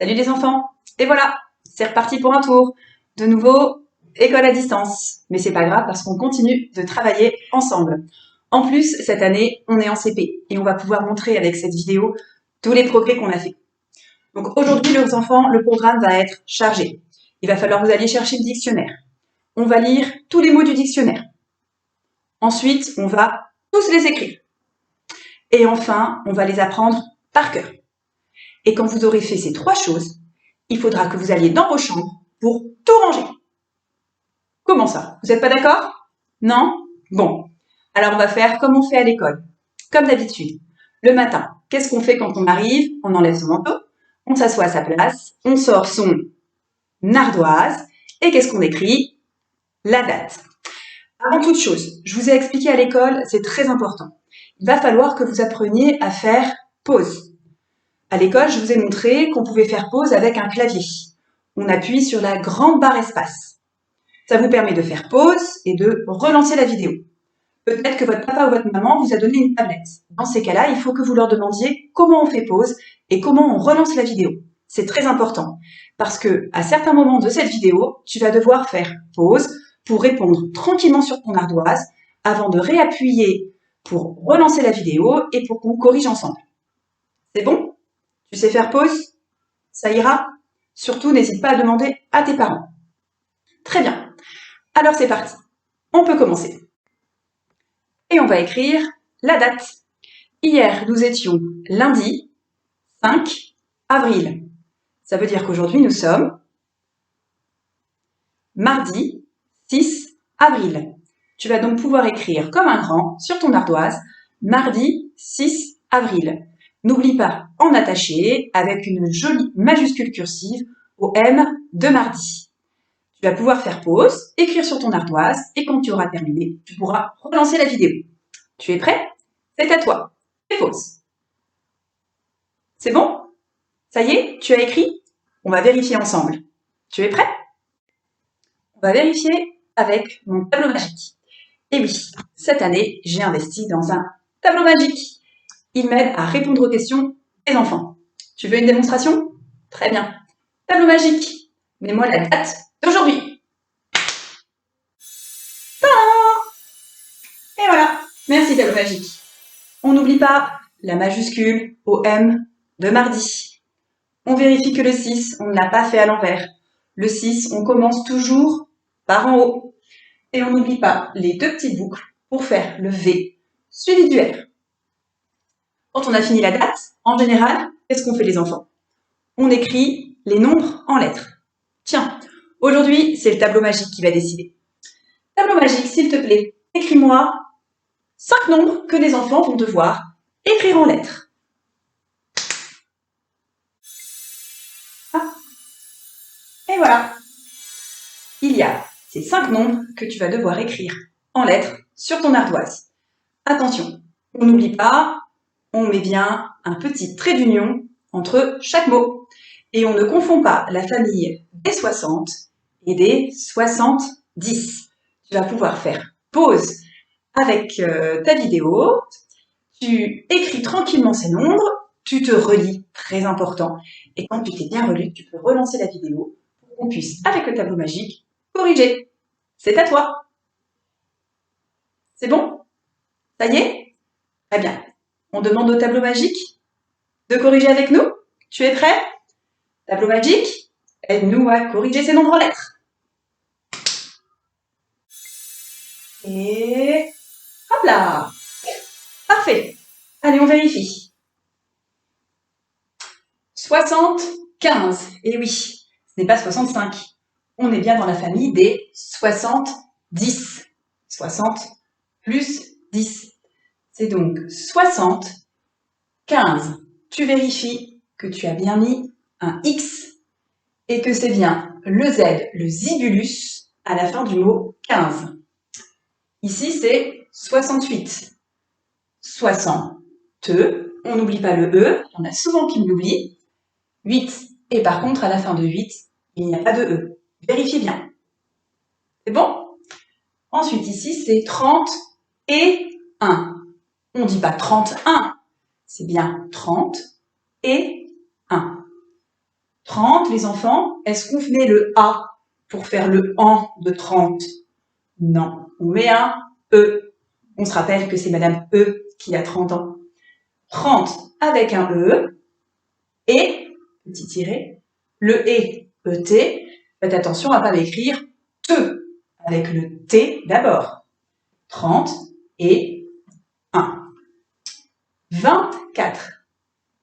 Salut les enfants! Et voilà, c'est reparti pour un tour. De nouveau, école à distance. Mais c'est pas grave parce qu'on continue de travailler ensemble. En plus, cette année, on est en CP et on va pouvoir montrer avec cette vidéo tous les progrès qu'on a fait. Donc aujourd'hui, les enfants, le programme va être chargé. Il va falloir que vous alliez chercher le dictionnaire. On va lire tous les mots du dictionnaire. Ensuite, on va tous les écrire. Et enfin, on va les apprendre par cœur. Et quand vous aurez fait ces trois choses, il faudra que vous alliez dans vos chambres pour tout ranger. Comment ça? Vous n'êtes pas d'accord? Non? Bon. Alors on va faire comme on fait à l'école. Comme d'habitude. Le matin, qu'est-ce qu'on fait quand on arrive? On enlève son manteau, on s'assoit à sa place, on sort son ardoise et qu'est-ce qu'on écrit? La date. Avant toute chose, je vous ai expliqué à l'école, c'est très important. Il va falloir que vous appreniez à faire pause. À l'école, je vous ai montré qu'on pouvait faire pause avec un clavier. On appuie sur la grande barre espace. Ça vous permet de faire pause et de relancer la vidéo. Peut-être que votre papa ou votre maman vous a donné une tablette. Dans ces cas-là, il faut que vous leur demandiez comment on fait pause et comment on relance la vidéo. C'est très important parce que à certains moments de cette vidéo, tu vas devoir faire pause pour répondre tranquillement sur ton ardoise avant de réappuyer pour relancer la vidéo et pour qu'on corrige ensemble. C'est bon? Tu sais faire pause? Ça ira? Surtout, n'hésite pas à demander à tes parents. Très bien. Alors c'est parti. On peut commencer. Et on va écrire la date. Hier, nous étions lundi 5 avril. Ça veut dire qu'aujourd'hui, nous sommes mardi 6 avril. Tu vas donc pouvoir écrire comme un grand sur ton ardoise mardi 6 avril. N'oublie pas en attacher avec une jolie majuscule cursive au M de mardi. Tu vas pouvoir faire pause, écrire sur ton ardoise et quand tu auras terminé, tu pourras relancer la vidéo. Tu es prêt? C'est à toi. Fais pause. C'est bon? Ça y est, tu as écrit? On va vérifier ensemble. Tu es prêt? On va vérifier avec mon tableau magique. Et oui, cette année, j'ai investi dans un tableau magique. Il m'aide à répondre aux questions des enfants. Tu veux une démonstration? Très bien. Tableau magique. Mets-moi la date d'aujourd'hui. Et voilà. Merci tableau magique. On n'oublie pas la majuscule au M de mardi. On vérifie que le 6, on ne l'a pas fait à l'envers. Le 6, on commence toujours par en haut. Et on n'oublie pas les deux petites boucles pour faire le V suivi du R. Quand on a fini la date, en général, qu'est-ce qu'on fait les enfants? On écrit les nombres en lettres. Tiens, aujourd'hui, c'est le tableau magique qui va décider. Tableau magique, s'il te plaît, écris-moi 5 nombres que les enfants vont devoir écrire en lettres. Ah. Et voilà. Il y a ces 5 nombres que tu vas devoir écrire en lettres sur ton ardoise. Attention, on n'oublie pas, on met bien un petit trait d'union entre chaque mot. Et on ne confond pas la famille des 60 et des 70. Tu vas pouvoir faire pause avec ta vidéo, tu écris tranquillement ces nombres, tu te relis, très important. Et quand tu t'es bien relu, tu peux relancer la vidéo pour qu'on puisse, avec le tableau magique, corriger. C'est à toi. C'est bon? Ça y est? Très bien. On demande au tableau magique de corriger avec nous. Tu es prêt? Tableau magique, aide-nous à corriger ces nombres en lettres. Et hop là! Parfait. Allez, on vérifie. 75. Et oui, ce n'est pas 65. On est bien dans la famille des 70. 60 plus 10. C'est donc 60, 15. Tu vérifies que tu as bien mis un X et que c'est bien le Z, le zibulus, à la fin du mot 15. Ici, c'est 68. 60, on n'oublie pas le E, il y en a souvent qui l'oublient. 8, et par contre, à la fin de 8, il n'y a pas de E. Vérifiez bien. C'est bon? Ensuite, ici, c'est 30 et 1. On ne dit pas 31, c'est bien 30 et 1. 30, les enfants, est-ce qu'on met le A pour faire le an de 30? Non, on met un E. On se rappelle que c'est Madame E qui a 30 ans. 30 avec un E et, petit tiré, le E, ET. Faites attention à ne pas l'écrire te avec le T d'abord. 30 et 1. 24.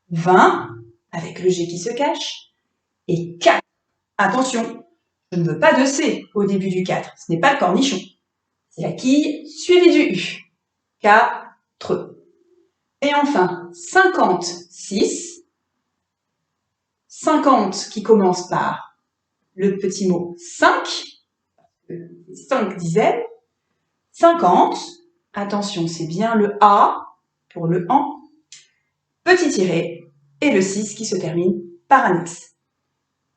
20 avec le G qui se cache et 4. Attention, je ne veux pas de C au début du 4. Ce n'est pas le cornichon. C'est la quille suivie du U. 4. Et enfin, 56. 50 qui commence par le petit mot 5. 5 dizaines. 50. Attention, c'est bien le A pour le AN. Petit tiré. Et le 6 qui se termine par un X.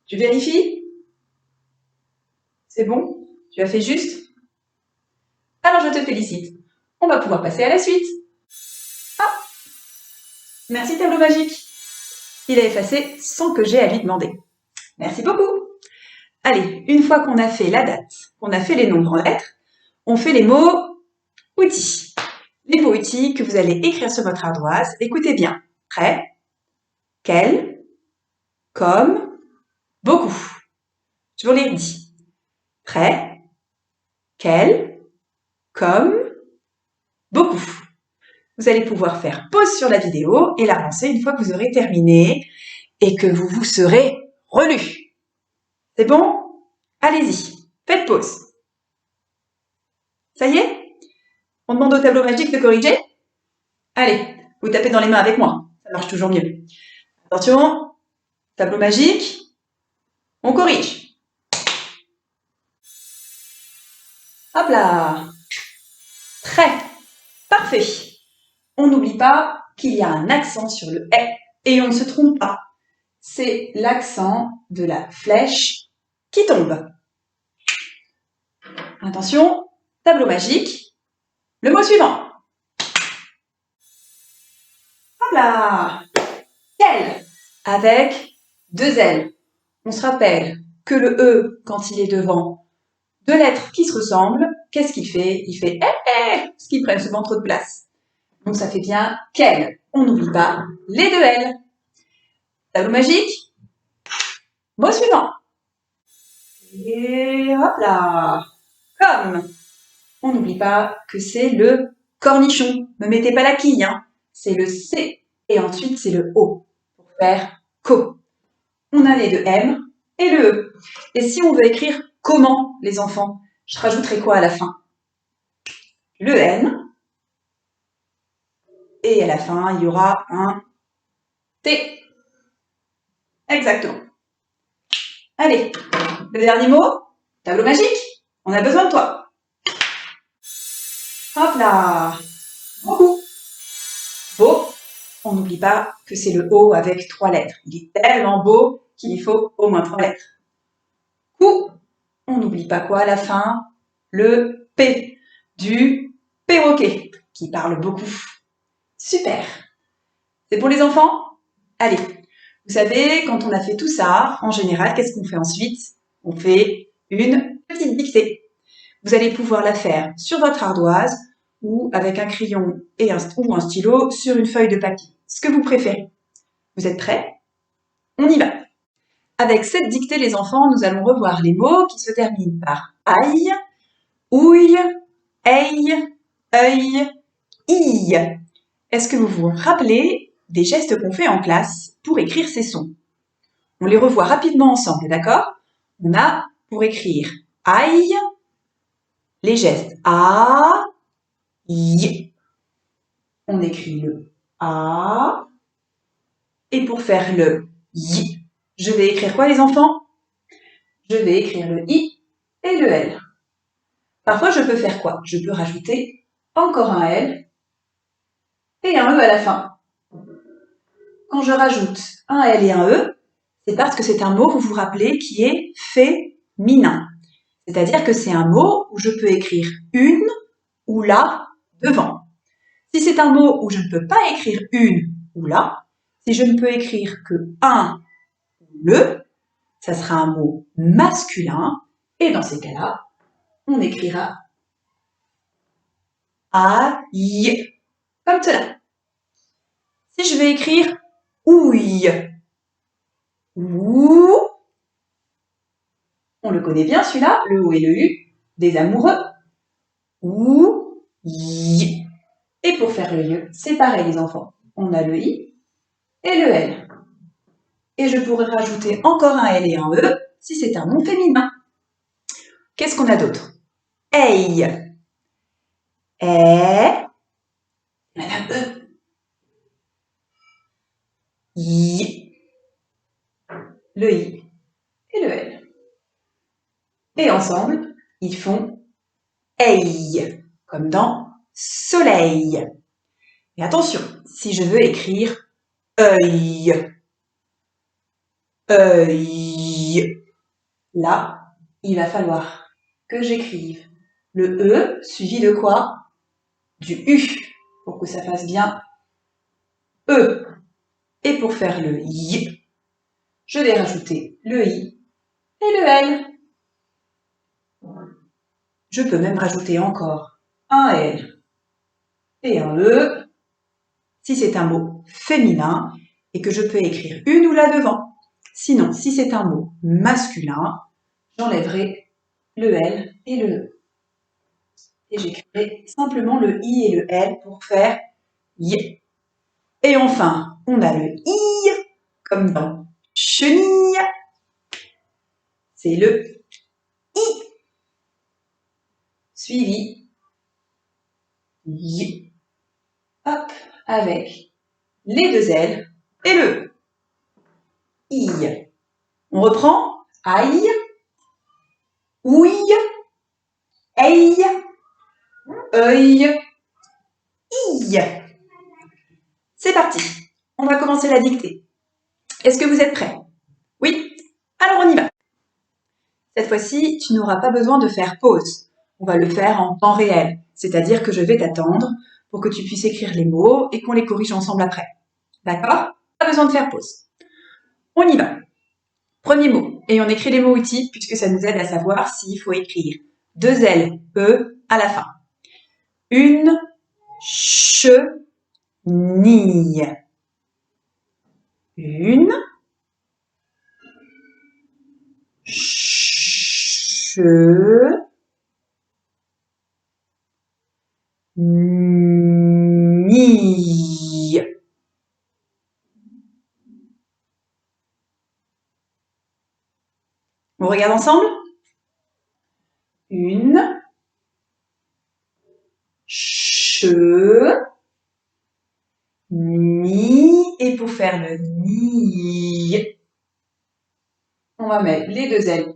Tu vérifies? C'est bon? Tu as fait juste? Alors je te félicite. On va pouvoir passer à la suite. Ah! Merci tableau magique. Il a effacé sans que j'aie à lui demander. Merci beaucoup. Allez, une fois qu'on a fait la date, qu'on a fait les nombres en lettres, on fait les mots outils. Les mots outils que vous allez écrire sur votre ardoise. Écoutez bien. Prêt? Quel? Comme? Beaucoup. Je vous les redis. Prêt? Quel? Comme? Beaucoup. Vous allez pouvoir faire pause sur la vidéo et la relancer une fois que vous aurez terminé et que vous vous serez relu. C'est bon? Allez-y, faites pause. Ça y est? On demande au tableau magique de corriger? Allez, vous tapez dans les mains avec moi, ça marche toujours mieux. Attention, tableau magique, on corrige. Hop là! Très parfait. On n'oublie pas qu'il y a un accent sur le « est » et on ne se trompe pas. C'est l'accent de la flèche qui tombe. Attention, tableau magique, le mot suivant. Hop là! Quel avec 2 L. On se rappelle que le E, quand il est devant 2 lettres qui se ressemblent, qu'est-ce qu'il fait? Il fait ce qui prennent souvent trop de place. Donc ça fait bien quel. On n'oublie pas les 2 L. Tableau magique, mot suivant. Et hop là! Comme. On n'oublie pas que c'est le cornichon. Ne mettez pas la quille, hein. C'est le C et ensuite c'est le O pour faire co. On a les 2 M et le E. Et si on veut écrire comment, les enfants, je rajouterai quoi à la fin? Le N. Et à la fin, il y aura un T. Exactement. Allez, le dernier mot, tableau magique, on a besoin de toi. Hop là. Beaucoup. Beau. On n'oublie pas que c'est le O avec 3 lettres. Il est tellement beau qu'il y faut au moins 3 lettres. Coup. On n'oublie pas quoi à la fin? Le P du perroquet qui parle beaucoup. Super. C'est pour les enfants? Allez. Vous savez, quand on a fait tout ça, en général, qu'est-ce qu'on fait ensuite? On fait une petite dictée. Vous allez pouvoir la faire sur votre ardoise ou avec un crayon ou un stylo sur une feuille de papier. Ce que vous préférez. Vous êtes prêts? On y va. Avec cette dictée, les enfants, nous allons revoir les mots qui se terminent par aïe, ouille, aïe, œil, ille. Est-ce que vous vous rappelez des gestes qu'on fait en classe pour écrire ces sons? On les revoit rapidement ensemble, d'accord? On a, pour écrire aïe, les gestes a, y. On écrit le a. Et pour faire le y, je vais écrire quoi les enfants? Je vais écrire le i et le l. Parfois, je peux faire quoi? Je peux rajouter encore un l et un e à la fin. Quand je rajoute un l et un e, c'est parce que c'est un mot, vous vous rappelez, qui est féminin. C'est-à-dire que c'est un mot où je peux écrire une ou la devant. Si c'est un mot où je ne peux pas écrire une ou la, si je ne peux écrire que un ou le, ça sera un mot masculin. Et dans ces cas-là, on écrira aïe, comme cela. Si je vais écrire ouille, ou, on le connaît bien celui-là, le O et le U, des amoureux. Ou, y. Et pour faire le Y, c'est pareil les enfants. On a le I et le L. Et je pourrais rajouter encore un L et un E si c'est un nom féminin. Qu'est-ce qu'on a d'autre? Aïe. Eh. Madame E. Y. Le I et le L. Et ensemble, ils font aïe, comme dans soleil. Et attention, si je veux écrire œil, œil, là, il va falloir que j'écrive le E suivi de quoi? Du U, pour que ça fasse bien E. Et pour faire le Y, je vais rajouter le I et le L. Je peux même rajouter encore un L et un E, si c'est un mot féminin et que je peux écrire une ou la devant. Sinon, si c'est un mot masculin, j'enlèverai le L et le E. Et j'écrirai simplement le I et le L pour faire Y. Et enfin, on a le I, comme dans chenille. C'est le I, suivi Y. Hop, avec les deux L et le I. On reprend aïe, ouille, aïe, œil, I. C'est parti, on va commencer la dictée. Est-ce que vous êtes prêts? Oui? Alors on y va. Cette fois-ci, tu n'auras pas besoin de faire pause. On va le faire en temps réel, c'est-à-dire que je vais t'attendre pour que tu puisses écrire les mots et qu'on les corrige ensemble après. D'accord? Pas besoin de faire pause. On y va. Premier mot, et on écrit les mots outils puisque ça nous aide à savoir s'il faut écrire deux L, E à la fin. Une chenille. Une chenille. On regarde ensemble? Une chenille. Et pour faire le ni, on va mettre les deux L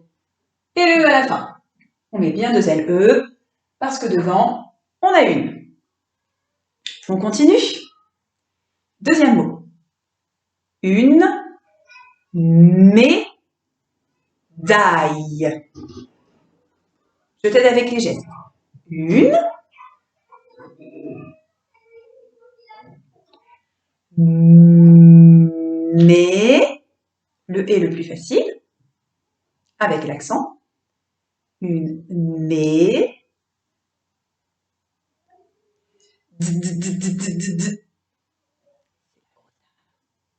et le E à la fin. On met bien deux L, E, parce que devant, on a une. On continue. Deuxième mot. Une médaille. Je t'aide avec les gestes. Une mais le et le plus facile avec l'accent. Une mais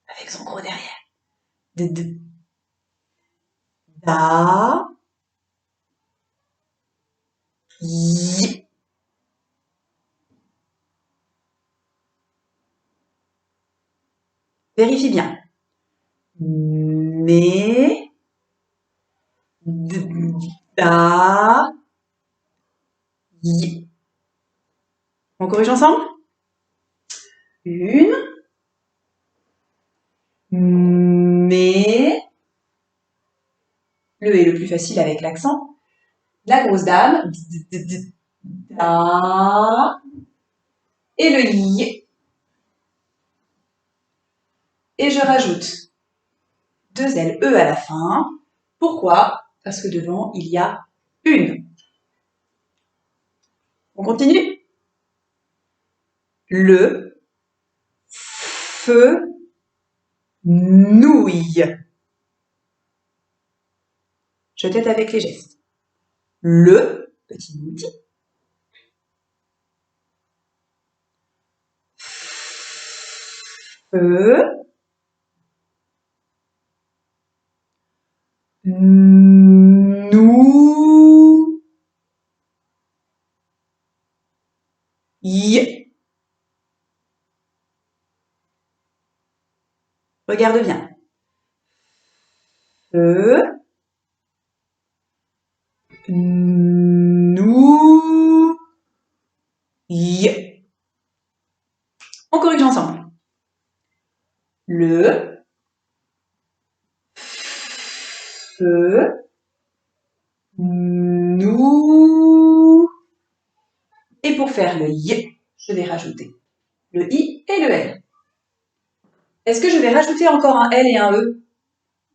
avec son gros derrière. Da y. Vérifie bien. Mais da y. On corrige ensemble? Une mais le est le plus facile avec l'accent. La grosse dame, da, et le i. Et je rajoute deux L, E à la fin. Pourquoi? Parce que devant, il y a une. On continue? Le feu nouille. Je t'aide avec les gestes. Le, petit outil. Feu. Nous. Y. Regarde bien. Feu. Nous. Y. On corrige ensemble. Le. Feu. Nous. Et pour faire le y, je vais rajouter le i et le l. Est-ce que je vais rajouter encore un l et un e?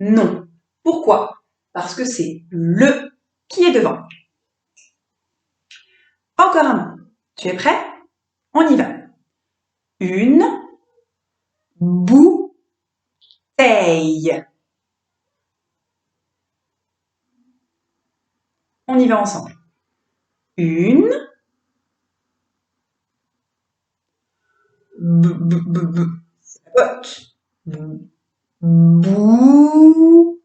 Non. Pourquoi? Parce que c'est le qui est devant. Encore un mot. Tu es prêt? On y va. Une bouteille. On y va ensemble. Une botte. Bou.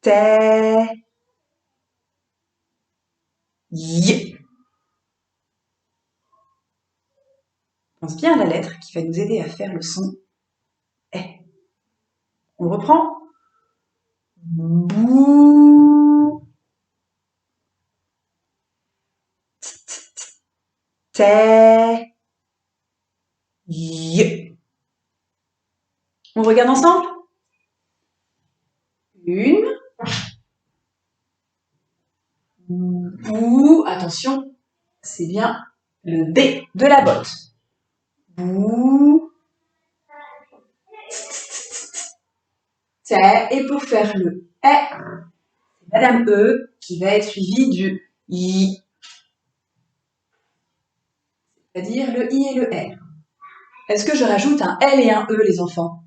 Te. Y. Pense bien à la lettre qui va nous aider à faire le son est. On reprend. Bou. Te. Y. On regarde ensemble. Une. Bou. Attention, c'est bien le B de la botte. Bou. Te. Et pour faire le est, c'est Madame E qui va être suivie du I. C'est-à-dire le I et le R. Est-ce que je rajoute un L et un E, les enfants?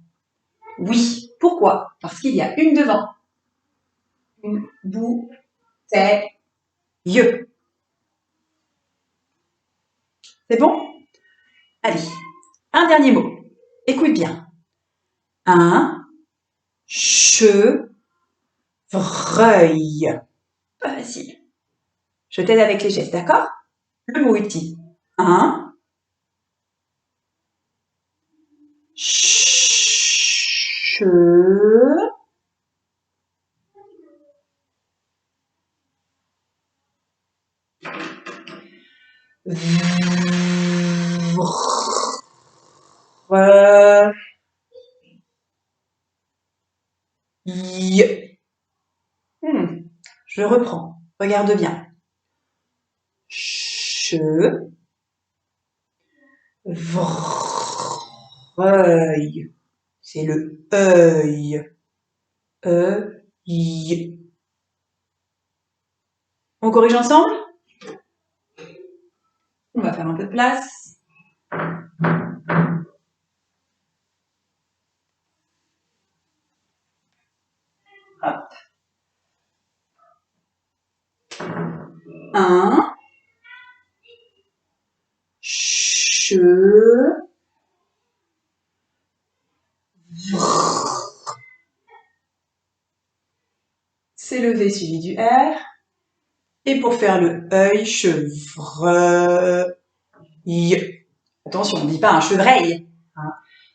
Oui. Pourquoi? Parce qu'il y a une devant. Une bouteille. C'est bon? Allez, un dernier mot. Écoute bien. Un chevreuil. Pas facile. Je t'aide avec les gestes, d'accord? Le mot outil. Un Je reprends. Regarde bien. Chevreuil. C'est le œil. œil. On corrige ensemble? On va faire un peu de place. Hop. Un c'est le V suivi du R. Et pour faire le œil, chevreuil. Attention, on ne dit pas un chevreuil, hein,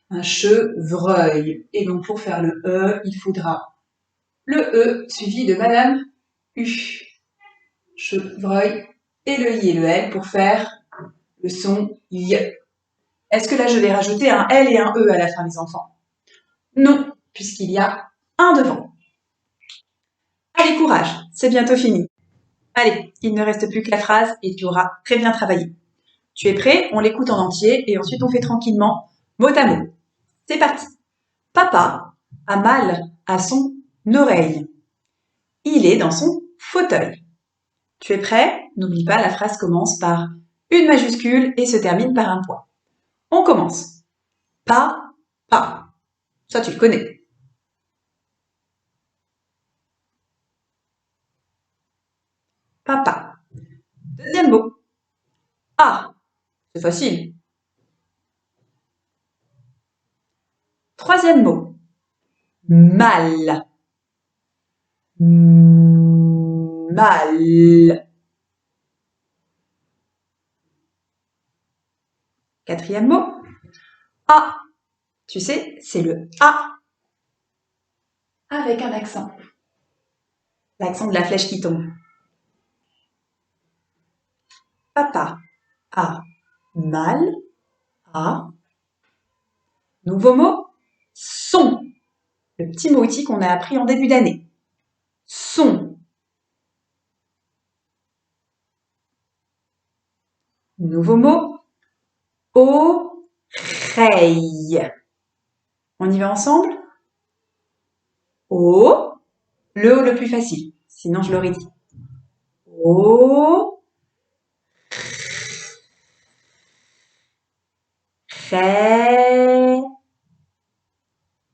un chevreuil. Et donc pour faire le E, il faudra le E suivi de Madame U. Chevreuil. Et le I et le L pour faire le son I. Est-ce que là je vais rajouter un L et un E à la fin, les enfants? Non, puisqu'il y a un devant. Allez, courage, c'est bientôt fini. Allez, il ne reste plus que la phrase et tu auras très bien travaillé. Tu es prêt? On l'écoute en entier et ensuite on fait tranquillement mot à mot. C'est parti. Papa a mal à son oreille. Il est dans son fauteuil. Tu es prêt? N'oublie pas, la phrase commence par une majuscule et se termine par un point. On commence. Pa, pa. Ça, tu le connais. Papa. Deuxième mot. Ah. C'est facile. Troisième mot. Mal. Mal. Quatrième mot. A. Tu sais, c'est le A avec un accent. L'accent de la flèche qui tombe. Papa a mal. A. Nouveau mot. Son. Le petit mot outil qu'on a appris en début d'année. Son. Nouveau mot. Oreille. On y va ensemble? O. Le O le plus facile. Sinon, je l'aurais dit. O. Ré.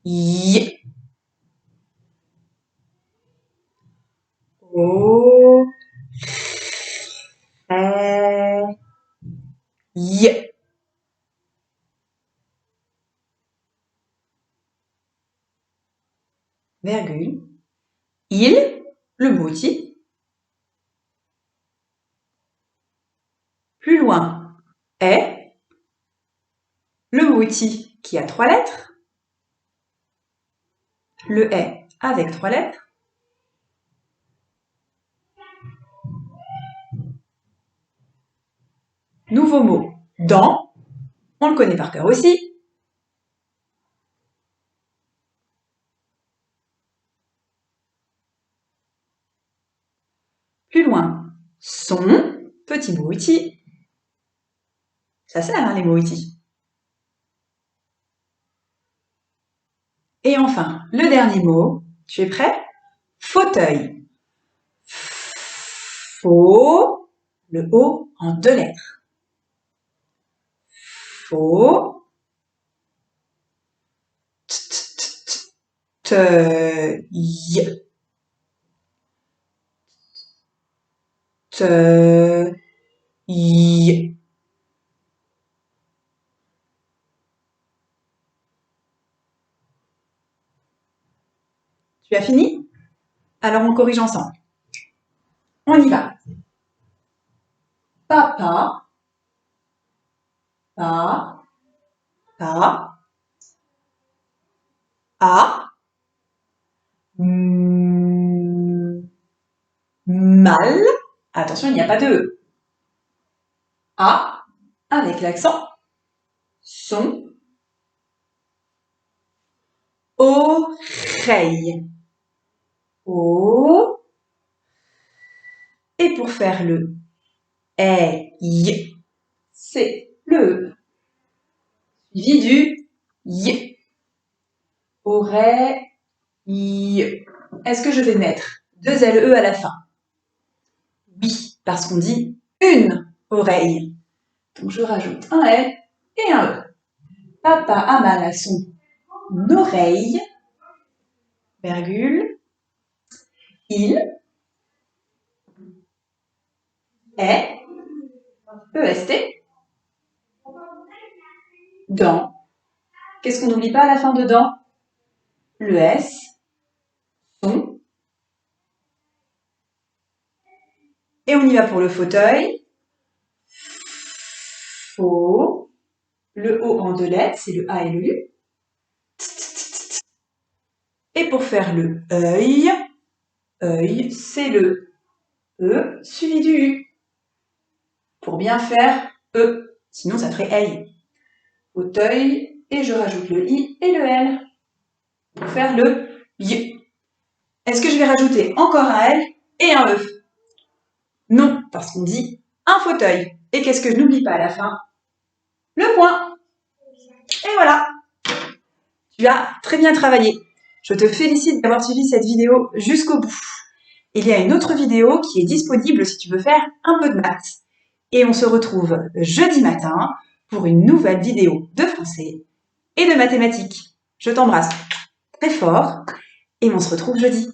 Y. O. Ré. Y. Virgule. Il. Le mot outil. Plus loin. Est. Le mot outil qui a 3 lettres. Le est avec 3 lettres. Nouveau mot. Dans. On le connaît par cœur aussi. Plus loin. Son. Petit mot outil. Ça sert, hein, les mots outils. Et enfin, le dernier mot. Tu es prêt? Fauteuil. Faux. Le O en 2 lettres. Faux. Teuil. Teuil. Tu as fini? Alors on corrige ensemble. On y va. Papa. Pa. Pa. A. Mal. Attention, il n'y a pas de E. A. Avec l'accent. Son. Oreille. O. Et pour faire le y, c'est le E. Suivi du y. Oreille. Est-ce que je vais mettre 2 LE à la fin? Oui, parce qu'on dit une oreille. Donc je rajoute un L et un E. Papa a mal à son oreille, virgule, il est, EST, dans. Qu'est-ce qu'on n'oublie pas à la fin de dans? Le S, son. Et on y va pour le fauteuil. Faux. Le O en 2 lettres, c'est le A et le U. Et pour faire le œil, c'est le E suivi du U. Pour bien faire E, sinon ça ferait œil. Fauteuil, et je rajoute le I et le L. Pour faire le Y. Est-ce que je vais rajouter encore un L et un E? Non, parce qu'on dit un fauteuil. Et qu'est-ce que je n'oublie pas à la fin? Le point. Et voilà. Tu as très bien travaillé. Je te félicite d'avoir suivi cette vidéo jusqu'au bout. Il y a une autre vidéo qui est disponible si tu veux faire un peu de maths. Et on se retrouve jeudi matin pour une nouvelle vidéo de français et de mathématiques. Je t'embrasse très fort et on se retrouve jeudi.